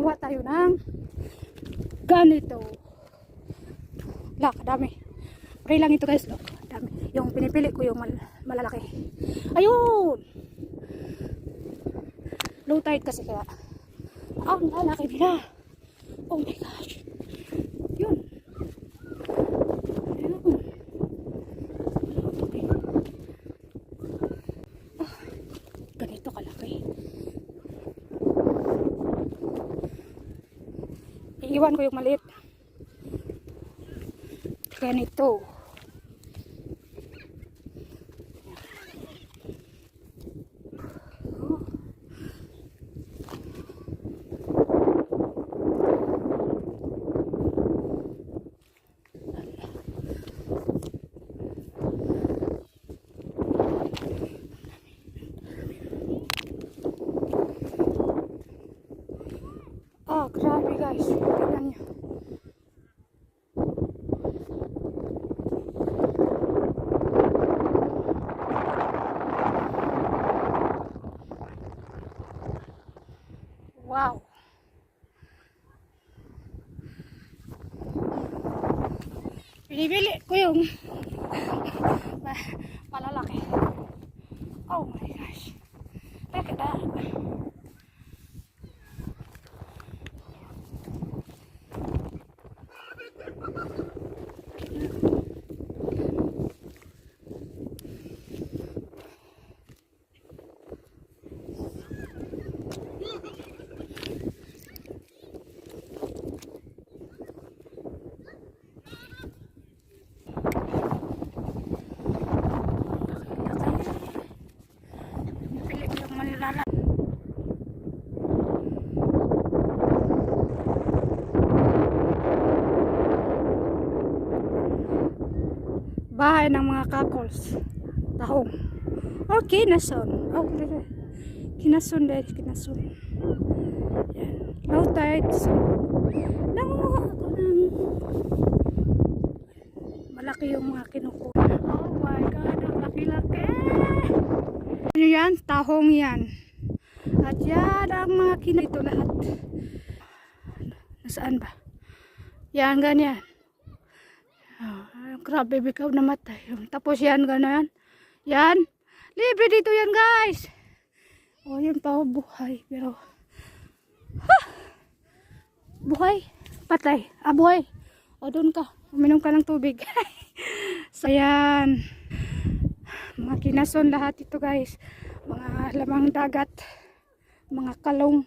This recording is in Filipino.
kumuha tayo ng ganito. Look, dami. Pray lang ito guys, look. Dami. Yung pinipili ko yung malalaki. Ayun! Low tide kasi kaya. Ang lalaki nila. Oh my gosh. Yun. Ayun. Oh, ganito kalaki. Iiwan ko yung maliit. Ganito. Oh, grabe guys. Tignan nyo. Wow. Pinipili ko yung malalaki. Oh my gosh. Look at that. Bahay ng mga kakols. Tahong. Oh, kinason. Oh, kinason dahil kinason. Yan. Low tide. So, nangunguha ako ng malaki yung mga kinukuha. Oh my God, ang laki-laki. Ano yan? Tahong yan. At yan ang mga kinito lahat. Nasaan ba? Yan, ganyan. Grabe, bikaw namatay. Tapos yan, gano'n. Yan. Libre dito yan, guys. O, yun pa, buhay. Pero, ha! Buhay. Patay. Ah, buhay. O, doon ka. Uminom ka ng tubig. So, yan. Mga kinason lahat ito, guys. Mga lamang dagat. Mga kalong.